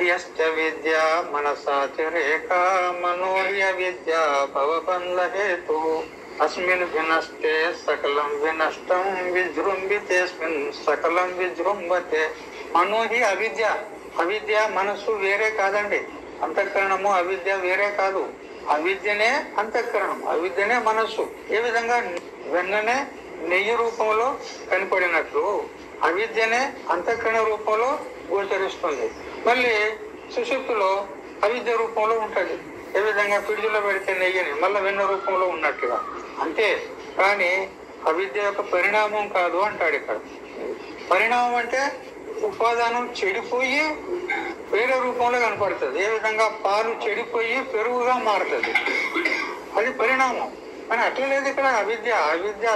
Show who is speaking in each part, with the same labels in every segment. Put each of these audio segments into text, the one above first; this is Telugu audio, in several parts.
Speaker 1: యస్య విద్యా మనసాతిరేక మనోహ్య విద్యా భవబంధ హేతు అస్మిన్ వినష్టే సకలం వినష్టం విజృంభితేస్మిన్ సకలం విజృంభతే. మనోహి అవిద్య. అవిద్య మనస్సు వేరే కాదండి. అంతఃకరణము అవిద్య వేరే కాదు. అవిద్యనే అంతఃకరణం, అవిద్యనే మనస్సు. ఏ విధంగా వెన్ననే నెయ్యి రూపంలో కనపడినట్లు అవిద్యనే అంతఃకరణ రూపంలో గోచరిస్తుంది. మళ్ళీ సుషుప్తిలో అవిద్య రూపంలో ఉంటుంది. ఏ విధంగా పిడిలో పెడితే నెయ్యిని మళ్ళీ వెన్న రూపంలో ఉన్నట్టుగా. అంతే కానీ అవిద్య యొక్క పరిణామం కాదు అంటాడు ఇక్కడ. పరిణామం అంటే ఉపాదానం చెడిపోయి వేరే రూపంలో కనపడుతుంది. ఏ విధంగా పాలు చెడిపోయి పెరుగుగా మారుతుంది, అది పరిణామం. కానీ అట్లా లేదు ఇక్కడ.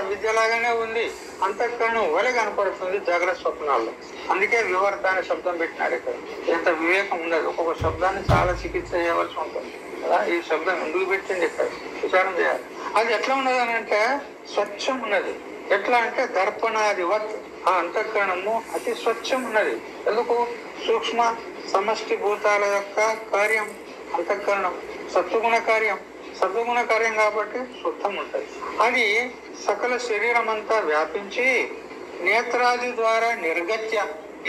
Speaker 1: అవిద్య లాగానే ఉంది. అంతఃకరణం వలె కనపడుతుంది జాగ్రత్త స్వప్నాల్లో. అందుకే వివర్త అనే శబ్దం పెట్టినాడు ఇక్కడ. ఎంత వివేకం ఉండదు. ఒక్కొక్క శబ్దాన్ని చాలా చికిత్స చేయవలసి ఉంటుంది కదా. ఈ శబ్దం ఎందుకు పెట్టింది ఇక్కడ విచారం చేయాలి. అది ఎట్లా ఉన్నది అని అంటే స్వచ్ఛం ఉన్నది. ఎట్లా అంటే దర్పణాదివత్ ఆ అంతఃకరణము అతి స్వచ్ఛం ఉన్నది. ఎందుకు? సూక్ష్మ సమష్టి భూతాల యొక్క కార్యం అంతఃకరణం. సత్వగుణ కార్యం, సత్వగుణ కార్యం కాబట్టి శుద్ధం ఉంటుంది. అది సకల శరీరం అంతా వ్యాపించి నేత్రాది ద్వారా నిర్గత్య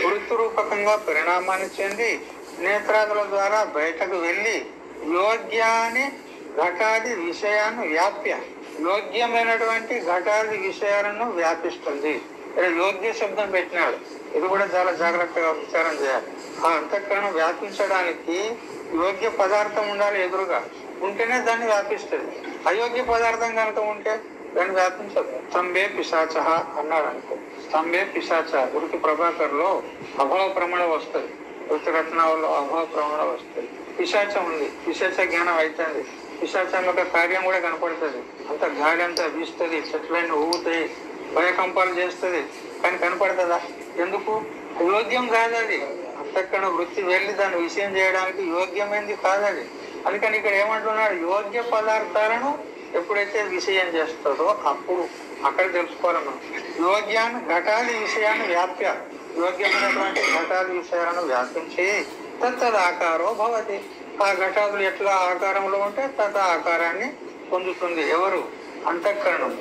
Speaker 1: వృత్తి రూపకంగా పరిణామాన్ని చెంది నేత్రాదుల ద్వారా బయటకు వెళ్ళి యోగ్యాన్ని ఘటాది విషయాన్ని వ్యాప్య యోగ్యమైనటువంటి ఘటాది విషయాలను వ్యాపిస్తుంది. యోగ్య శబ్దం పెట్టినాడు. ఇది కూడా చాలా జాగ్రత్తగా విచారం చేయాలి. ఆ అంతఃకరణం వ్యాపించడానికి యోగ్య పదార్థం ఉండాలి ఎదురుగా, ఉంటేనే దాన్ని వ్యాపిస్తుంది. అయోగ్య పదార్థం కనుక ఉంటే దాన్ని వ్యాపించదు. స్తంభే పిశాచ అన్నాడు అనుకో. స్తంభే పిశాచ వృత్తి ప్రభాకర్లో అభావ ప్రమాణ వస్తుంది, వృత్తి రత్నాల్లో అభావ ప్రమాణ వస్తుంది. పిశాచం ఉంది, పిశాచ జ్ఞానం అవుతుంది. పిశాచం యొక్క కార్యం కూడా కనపడుతుంది. అంత గాలి అంతా వీస్తుంది, చెట్లన్నీ ఊగుతాయి, భయకంపాలు చేస్తుంది. కానీ కనపడుతుందా? ఎందుకు? యోగ్యం కాదది. అంతఃకరణ వృత్తి వెళ్ళి దాన్ని విషయం చేయడానికి యోగ్యమైనది కాదది. అందుకని ఇక్కడ ఏమంటున్నాడు? యోగ్య పదార్థాలను ఎప్పుడైతే విషయం చేస్తుందో అప్పుడు అక్కడ తెలుసుకోవాలి మనం. యోగ్యాన్ని ఘటాది విషయాన్ని వ్యాప్య యోగ్యమైనటువంటి ఘటాది విషయాలను వ్యాపించి తత్తదాకారో భవతి. ఆ ఘటాదులు ఎట్లా ఆకారంలో ఉంటే తత ఆకారాన్ని పొందుతుంది. ఎవరు? అంతఃకరణం.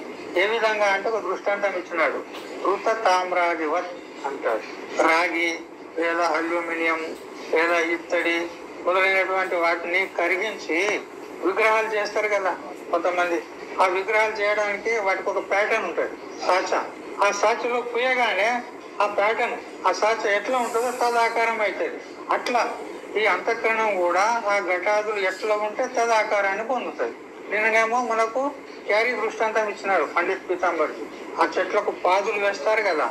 Speaker 1: ఏ విధంగా అంటే ఒక దృష్టాంతం ఇచ్చినాడు. ఋత తామ్రాదివత్ అంటాడు. రాగి లేదా అల్యూమినియం లేదా ఇత్తడి మొదలైనటువంటి వాటిని కరిగించి విగ్రహాలు చేస్తారు కదా కొంతమంది. ఆ విగ్రహాలు చేయడానికి వాటికి ఒక ప్యాటర్న్ ఉంటుంది, సాచ. ఆ సాచలో పూయగానే ఆ ప్యాటర్న్ ఆ సాచ ఎట్లా ఉంటుందో తదాకారం అవుతుంది. అట్లా ఈ అంతఃకరణం కూడా ఆ ఘటాదులు ఎట్లా ఉంటే తదాకారాన్ని పొందుతుంది. నిన్ననేమో మనకు క్యారీ దృష్టాంతం ఇచ్చినారు పండిత్ పీతాంబర్జీ. ఆ చెట్లకు పాదులు వేస్తారు కదా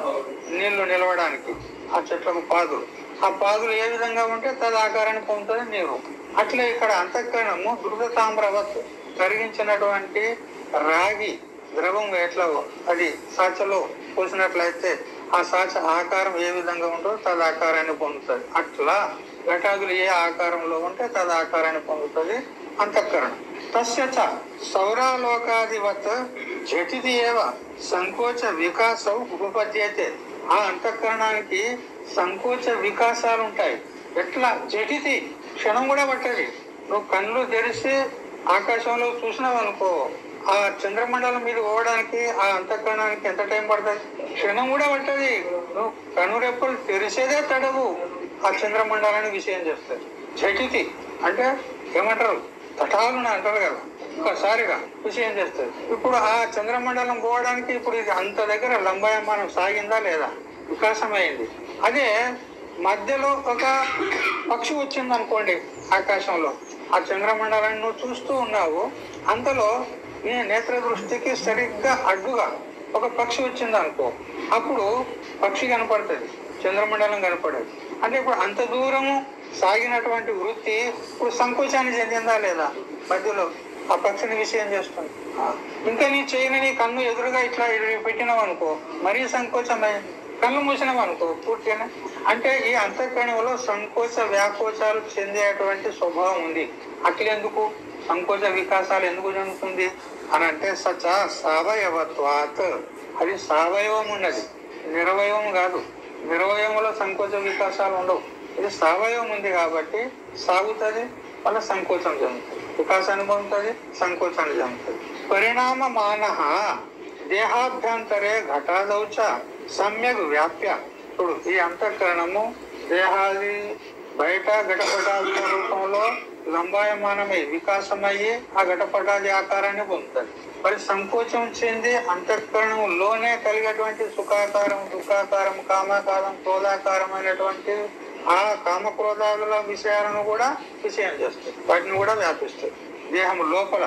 Speaker 1: నీళ్లు నిలవడానికి. ఆ చెట్లకు పాదులు, ఆ పాదులు ఏ విధంగా ఉంటే తదాకారాన్ని పొందుతుంది నీరు. అట్లా ఇక్కడ అంతఃకరణము ధృత తామ్రవత్ కరిగించినటువంటి రాగి ద్రవం ఎట్లా అది సాచలో పోసినట్లయితే ఆ సాచ ఆకారం ఏ విధంగా ఉంటుందో తదాకారాన్ని పొందుతుంది. అట్లా ఘటాదులు ఏ ఆకారంలో ఉంటే తదాకారాన్ని పొందుతుంది అంతఃకరణం. తస్యచ సౌరాలోకాదివత్ ఝటితి ఏవ సంకోచ వికాసం ఉపపద్యతే. ఆ అంతఃకరణానికి సంకోచ వికాసాలు ఉంటాయి. ఎట్లా? ఝటితి క్షణం కూడా పట్టది. నువ్వు కళ్ళు తెరిచి ఆకాశంలో చూసినావు అనుకో, ఆ చంద్రమండలం మీద పోవడానికి ఆ అంతఃకరణానికి ఎంత టైం పడుతుంది? క్షణం కూడా పట్టది. నువ్వు కనురెప్పలు తెరిసేదే తడవు ఆ చంద్రమండలాన్ని విషయం చేస్తుంది. ఝటితి అంటే ఏమంటారు? తటాలున అంటారు కదా, ఒక్కసారిగా విషయం చేస్తుంది. ఇప్పుడు ఆ చంద్రమండలం పోవడానికి ఇప్పుడు ఇది అంత దగ్గర లంబాయమానం సాగిందా లేదా? వికాసమైంది. అదే మధ్యలో ఒక పక్షి వచ్చింది అనుకోండి ఆకాశంలో, ఆ చంద్రమండలాన్ని నువ్వు చూస్తూ ఉన్నావు, అంతలో నీ నేత్ర దృష్టికి సరిగ్గా అడ్డుగా ఒక పక్షి వచ్చింది అనుకో, అప్పుడు పక్షి కనపడుతుంది, చంద్రమండలం కనపడదు. అంటే ఇప్పుడు అంత దూరము సాగినటువంటి వృత్తి ఇప్పుడు సంకోచాన్ని చెందిందా లేదా? మధ్యలో ఆ పక్షిని విషయం చేస్తుంది. ఇంకా నీ చేయని నీ కన్ను ఎదురుగా ఇట్లా పెట్టినావు అనుకో, మరీ సంకోచమైంది. కళ్ళు మూసినావు అనుకో పూర్తిగా. అంటే ఈ అంతఃకరణంలో సంకోచ వ్యాకోచాలు చెందేటువంటి స్వభావం ఉంది. అట్లెందుకు సంకోచ వికాసాలు ఎందుకు చెందుతుంది అని అంటే సచ సవయవత్వాత్. అది సవయవం ఉన్నది, నిరవయవం కాదు. నిరవయవంలో సంకోచ వికాసాలు ఉండవు. ఇది సవయవం ఉంది కాబట్టి సాగుతుంది, మళ్ళీ సంకోచం చెందుతుంది, వికాసాన్ని పొందుతుంది, సంకోచాన్ని చెందుతుంది. పరిణామమాన దేహాభ్యంతరే ఘటాదౌచ సమ్యక్ వ్యాప్య. ఇప్పుడు ఈ అంతఃకరణము దేహాది బయట ఘటపటాదుల రూపంలో లంబాయమానమై వికాసమయ్యి ఆ ఘటపటాది ఆకారాన్ని పొందుతుంది. మరి సంకోచం చెంది అంతఃకరణంలోనే కలిగేటువంటి సుఖాకారం, దుఃఖాకారం, కామాకారం, క్రోధాకారమైనటువంటి ఆ కామక్రోధాదుల విషయాలను కూడా విషయం చేస్తుంది, వాటిని కూడా వ్యాపిస్తుంది. దేహం లోపల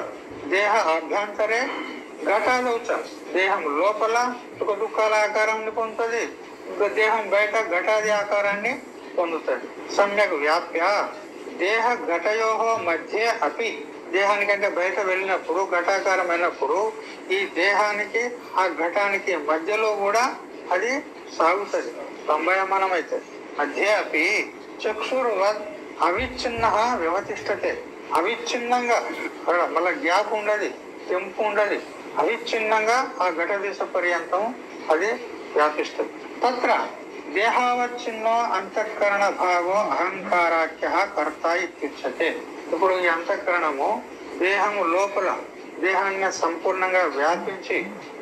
Speaker 1: దేహ అభ్యంతరే ఘటాదౌచ, దేహం లోపల సుఖ దుఃఖాల ఆకారాన్ని పొందుతుంది, ఇంకా దేహం బయట ఘటాది ఆకారాన్ని పొందుతుంది. సమ్యక్ వ్యాప్య దేహ ఘటయో మధ్య అపి, దేహానికంటే బయట వెళ్ళినప్పుడు ఘటాకారమైనప్పుడు ఈ దేహానికి ఆ ఘటానికి మధ్యలో కూడా అది సాగుతుంది, లంబాయమానం అవుతుంది. మధ్య అపి చక్షుర్వద్ అవిచ్ఛిన్న వ్యవతిష్టతే, అవిచ్ఛిన్నంగా మళ్ళీ గ్యాప్ ఉండదు, తెంపు ఉండదు, అవిచ్ఛిన్నంగా ఆ ఘట దిశ పర్యంతం అది వ్యాపిస్తుంది. తత్ర దేహావచ్ఛిన్నో అంతఃకరణ భాగో అహంకారాఖ్య కర్త ఇత్యుచ్యతే. ఇప్పుడు ఈ అంతఃకరణము దేహము లోపల దేహాన్ని సంపూర్ణంగా వ్యాపించి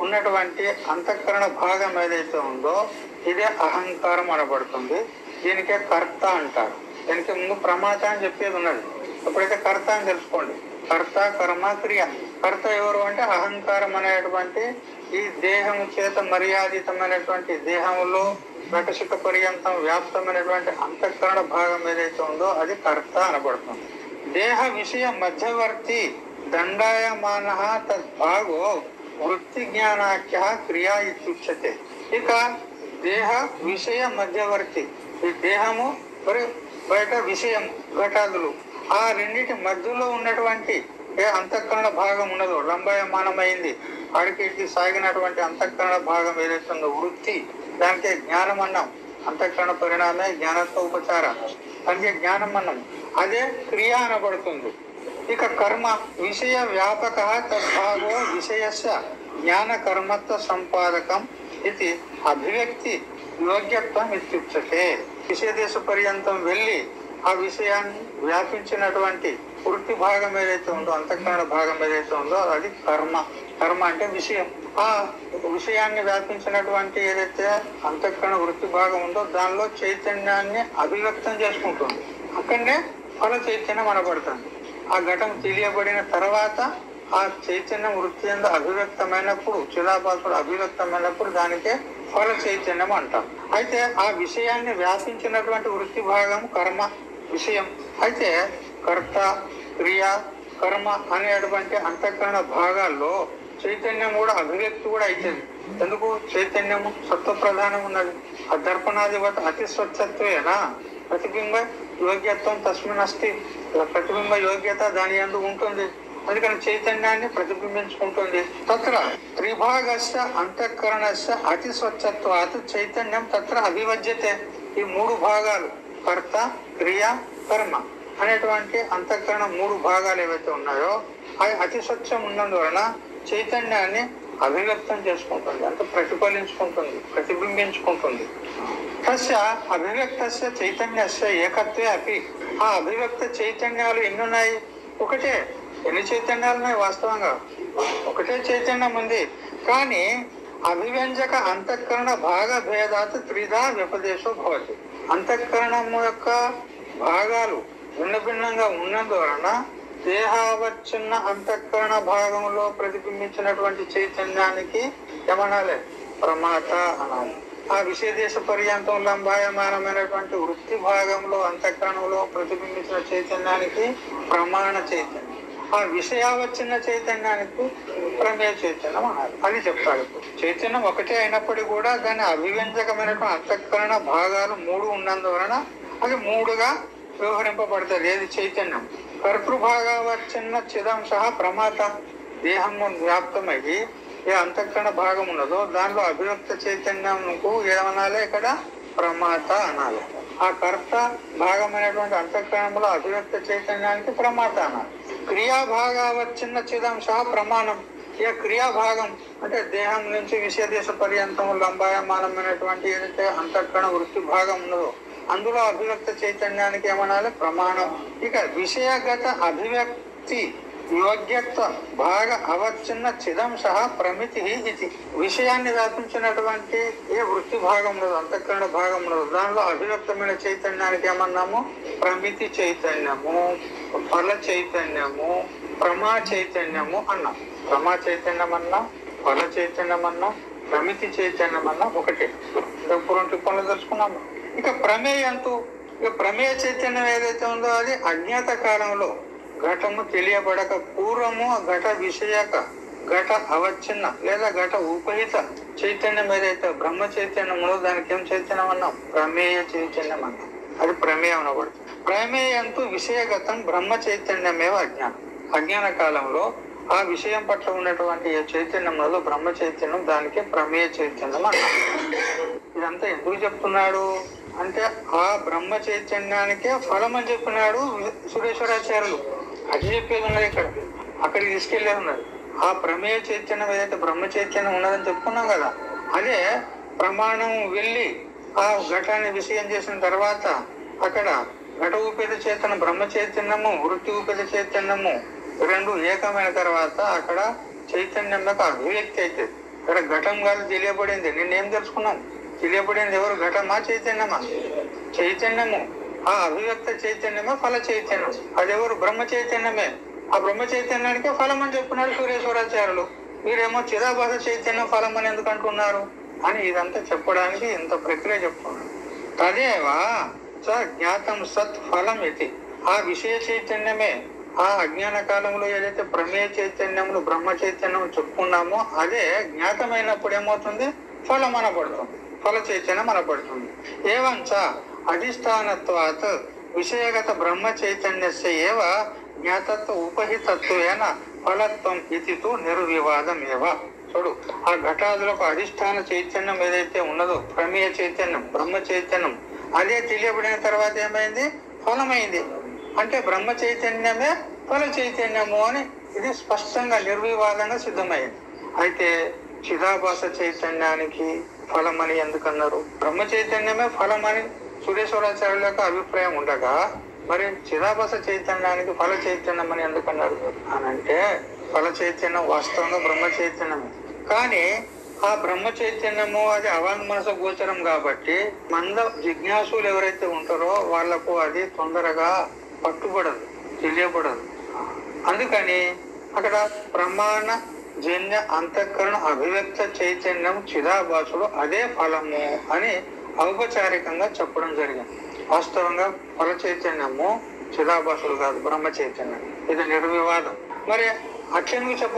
Speaker 1: ఉన్నటువంటి అంతఃకరణ భాగం ఏదైతే ఉందో ఇదే అహంకారం అనబడుతుంది. దీనికే కర్త అంటారు. దీనికి ముందు ప్రమాత అని చెప్పేది ఉన్నది, ఎప్పుడైతే కర్త అని తెలుసుకోండి. కర్త, కర్మ, క్రియ. కర్త ఎవరు అంటే అహంకారం అనేటువంటి ఈ దేహము చేత మర్యాదితమైనటువంటి దేహంలో ప్రకశిక పర్యంతం వ్యాప్తమైనటువంటి అంతఃకరణ భాగం ఏదైతే ఉందో అది కర్త అనబడుతుంది. దేహ విషయ మధ్యవర్తి దండాయమాన తద్భాగో వృత్తి జ్ఞానాఖ్య క్రియా ఇత్యుచ్యతే. ఇక దేహ విషయ మధ్యవర్తి, ఈ దేహము మరి బయట విషయం ఘటాదులు, ఆ రెండింటి మధ్యలో ఉన్నటువంటి ఏ అంతఃకరణ భాగం ఉన్నదో లంబాయమానమైంది ఆడికి సాగినటువంటి అంతఃకరణ భాగం ఏదైతే ఉందో వృత్తి, దానికే జ్ఞానం అన్నాం. అంతఃకరణ పరిణామే జ్ఞానత్వ ఉపచార, దానికి జ్ఞానం అన్నాం, అదే క్రియ అనబడుతుంది. ఇక కర్మ విషయ వ్యాపక తద్భాగో విషయస్య జ్ఞాన కర్మత్వ సంపాదకం ఇది అభివ్యక్తి యోగ్యత్వం ఇత్యుచ్యతే. విషయ దేశ పర్యంతం వెళ్ళి ఆ విషయాన్ని వ్యాపించినటువంటి వృత్తి భాగం ఏదైతే ఉందో అంతఃకరణ భాగం ఏదైతే ఉందో అది కర్మ. కర్మ అంటే విషయం. ఆ విషయాన్ని వ్యాపించినటువంటి ఏదైతే అంతఃకరణ వృత్తి భాగం ఉందో దానిలో చైతన్యాన్ని అభివ్యక్తం చేసుకుంటుంది. అక్కడనే ఫల చైతన్యం అనబడుతుంది. ఆ ఘటన తెలియబడిన తర్వాత ఆ చైతన్యం వృత్తి ఎందు అభివ్యక్తమైనప్పుడు, చిదాభాసుడు అభివ్యక్తమైనప్పుడు దానికే ఫల చైతన్యం అంటాం. అయితే ఆ విషయాన్ని వ్యాపించినటువంటి వృత్తి భాగం కర్మ విషయం. అయితే కర్త, క్రియ, కర్మ అనేటువంటి అంతఃకరణ భాగాల్లో చైతన్యం కూడా అభివ్యక్తి కూడా అవుతుంది. ఎందుకు? చైతన్యము సత్వ ప్రధానం ఉన్నది. ఆ దర్పణాధిపతి అతి స్వచ్ఛత్వేనా ప్రతిబింబ యోగ్యత్వం తస్మిన్ అస్తి. ప్రతిబింబ యోగ్యత దాని యందు ఉంటుంది, అందుకని చైతన్యాన్ని ప్రతిబింబించుకుంటుంది. తత్ర త్రిభాగస్య అంతఃకరణస్య అతి స్వచ్ఛత్వాత్ చైతన్యం తత్ర అభివజ్యతే. ఈ మూడు భాగాలు కర్త, క్రియ, కర్మ అనేటువంటి అంతఃకరణ మూడు భాగాలు ఏవైతే ఉన్నాయో అవి అతి స్వచ్ఛం ఉన్నందువలన చైతన్యాన్ని అభివ్యక్తం చేసుకుంటుంది, అంటే ప్రతిఫలించుకుంటుంది, ప్రతిబింబించుకుంటుంది. తస్య అభివ్యక్తస్య చైతన్యస్య ఏకత్వే అపి. ఆ అభివ్యక్త చైతన్యాలు ఎన్నున్నాయి? ఒకటే. ఎన్ని చైతన్యాలు ఉన్నాయి? వాస్తవంగా ఒకటే చైతన్యం ఉంది. కానీ అభివ్యంజక అంతఃకరణ భాగ భేదాత్ త్రిధా వ్యపదేశో భవతి. అంతఃకరణము యొక్క భాగాలు భిన్న భిన్నంగా ఉన్నందువలన దేహావచ్ఛిన్న అంతఃకరణ భాగంలో ప్రతిబింబించినటువంటి చైతన్యానికి ఏమనాలి? ప్రమాత అనాలి. ఆ విషయదేశ పర్యంతం లంబాయమానమైనటువంటి వృత్తి భాగంలో అంతఃకరణంలో ప్రతిబింబించిన చైతన్యానికి ప్రమాణ చైతన్యం. ఆ విషయావచ్ఛిన్న చైతన్యానికి ప్రమేయ చైతన్యం అనాలి. అది చెప్తాడు. చైతన్యం ఒకటే అయినప్పటికీ కూడా దాని అభివ్యంజకమైనటువంటి అంతఃకరణ భాగాలు మూడు ఉన్నందువలన అది మూడుగా వ్యవహరింపబడతారు. ఏది? చైతన్యం. కర్తృభాగావచ్ఛిన్న చిదంశ ప్రమాత. దేహము వ్యాప్తమయ్యి ఏ అంతఃకరణ భాగం ఉన్నదో దానిలో అభివ్యక్త చైతన్యంకు ఏమనాలి? ఇక్కడ ప్రమాత అనాలి. ఆ కర్త భాగమైనటువంటి అంతఃకరణంలో అభివ్యక్త చైతన్యానికి ప్రమాత అనాలి. క్రియాభాగావచ్ఛిన్న చిదంశ ప్రమాణం. ఇక క్రియాభాగం అంటే దేహం నుంచి విషయదేశ పర్యంతం లంబాయమానమైనటువంటి ఏదైతే అంతఃకరణ వృత్తి భాగం ఉన్నదో అందులో అభివ్యక్త చైతన్యానికి ఏమనాలి? ప్రమాణం. ఇక విషయగత అభివ్యక్తి యోగ్యత్వ భాగ అవచ్ఛిన్న చిదంశ ప్రమితి ఇది. విషయాన్ని వ్యాపించినటువంటి ఏ వృత్తి భాగం లేదు, అంతఃకరణ భాగం లేదు, దానిలో అభివ్యక్తమైన చైతన్యానికి ఏమన్నాము? ప్రమితి చైతన్యము, ఫల చైతన్యము, ప్రమా చైతన్యము అన్నాం. ప్రమా చైతన్యం అన్నా, ఫల చైతన్యం అన్నా, ప్రమితి చైతన్యం అన్నా ఒకటే. పూర్వం టిప్పణలు తెలుసుకున్నాము. ఇక ప్రమేయంతు, ఇక ప్రమేయ చైతన్యం ఏదైతే ఉందో అది అజ్ఞాత కాలంలో ఘటము తెలియబడక పూర్వము ఘట విషయక ఘట అవచ్ఛిన్న లేదా ఘట ఉపహిత చైతన్యం ఏదైతే బ్రహ్మ చైతన్యం ఉందో దానికి ఏం చైతన్యం అన్నాం? ప్రమేయ చైతన్యం అన్నాం. అది ప్రమేయం అనబడుతుంది. ప్రమేయంతు విషయగతం బ్రహ్మ చైతన్యమేవ అజ్ఞానం. అజ్ఞాన కాలంలో ఆ విషయం పట్ల ఉన్నటువంటి చైతన్యంలో బ్రహ్మ చైతన్యం, దానికి ప్రమేయ చైతన్యం అన్నాం. ఇదంతా ఎందుకు చెప్తున్నాడు అంటే ఆ బ్రహ్మ చైతన్యానికే ఫలం అని చెప్పినాడు సురేశ్వరాచార్యులు. అది చెప్పేది ఉన్నది ఇక్కడ, అక్కడికి తీసుకెళ్లే ఉన్నది. ఆ ప్రమేయ చైతన్యం ఏదైతే బ్రహ్మ చైతన్యం ఉన్నదని చెప్పుకున్నాం కదా, అదే ప్రమాణం వెళ్ళి ఆ ఘటాన్ని విషయం చేసిన తర్వాత అక్కడ ఘట ఉపేత చైతన్యం బ్రహ్మ చైతన్యము, వృత్తి ఉపేత చైతన్యము రెండు ఏకమైన తర్వాత అక్కడ చైతన్యం యొక్క అభివ్యక్తి అవుతుంది. ఇక్కడ ఘటం కాదు తెలియబడింది. నిన్నేం తెలుసుకున్నాం? తెలియబడింది ఎవరు? ఘటమా చైతన్యమా? చైతన్యము. ఆ అభివ్యక్త చైతన్యమే ఫల చైతన్యం. అదెవరు? బ్రహ్మ చైతన్యమే. ఆ బ్రహ్మ చైతన్యానికే ఫలం అని చెప్పినాడు సూర్యేశ్వరాచార్యులు. మీరేమో చిదాభాస చైతన్యం ఫలం అని ఎందుకు అంటున్నారు అని ఇదంతా చెప్పడానికి ఇంత ప్రక్రియ చెప్తున్నాడు. తదేవా స జ్ఞాతం సత్ ఫలం ఇది. ఆ విషయ చైతన్యమే ఆ అజ్ఞాన కాలంలో ఏదైతే ప్రమేయ చైతన్యములు బ్రహ్మ చైతన్యం చెప్పుకున్నామో అదే జ్ఞాతమైనప్పుడు ఏమవుతుంది? ఫలం అనబడుతుంది, ఫల చైతన్యం అనబడుతుంది. ఏవంచ అధిష్టానత్వాత్ విషయగత బ్రహ్మ చైతన్యస్య ఏవ జ్ఞాతత్వ ఉపహితత్వేన ఫలత్వం ఇతితో నిర్వివాదం ఏవ. చూడు, ఆ ఘటాదులకు అధిష్టాన చైతన్యం ఏదైతే ఉన్నదో ప్రమేయ చైతన్యం బ్రహ్మ చైతన్యం అదే తెలియబడిన తర్వాత ఏమైంది? ఫలమైంది. అంటే బ్రహ్మ చైతన్యమే ఫల చైతన్యము అని ఇది స్పష్టంగా నిర్వివాదంగా సిద్ధమైంది. అయితే చిదాభాస చైతన్యానికి ఫలం అని ఎందుకన్నారు? బ్రహ్మ చైతన్యమే ఫలం అని సురేశ్వరాచార్యుల యొక్క అభిప్రాయం ఉండగా మరి చిదాభాస చైతన్యానికి ఫల చైతన్యం అని ఎందుకన్నారు అని అంటే ఫల చైతన్యం వాస్తవంగా బ్రహ్మ చైతన్యమే. కానీ ఆ బ్రహ్మ చైతన్యము అది అవాంగ్మనస గోచరం కాబట్టి మంద జిజ్ఞాసులు ఎవరైతే ఉంటారో వాళ్లకు అది తొందరగా పట్టుబడదు, తెలియబడదు. అందుకని అక్కడ ప్రమాణ జన్య అంతఃకరణ అభివ్యక్త చైతన్యం చిదాభాసుడు అదే ఫలము అని ఔపచారికంగా చెప్పడం జరిగింది. వాస్తవంగా ఫల చైతన్యము చిదాభాసుడు కాదు, బ్రహ్మ చైతన్యం. ఇది నిర్వివాదం. మరి అక్షనికి చెప్ప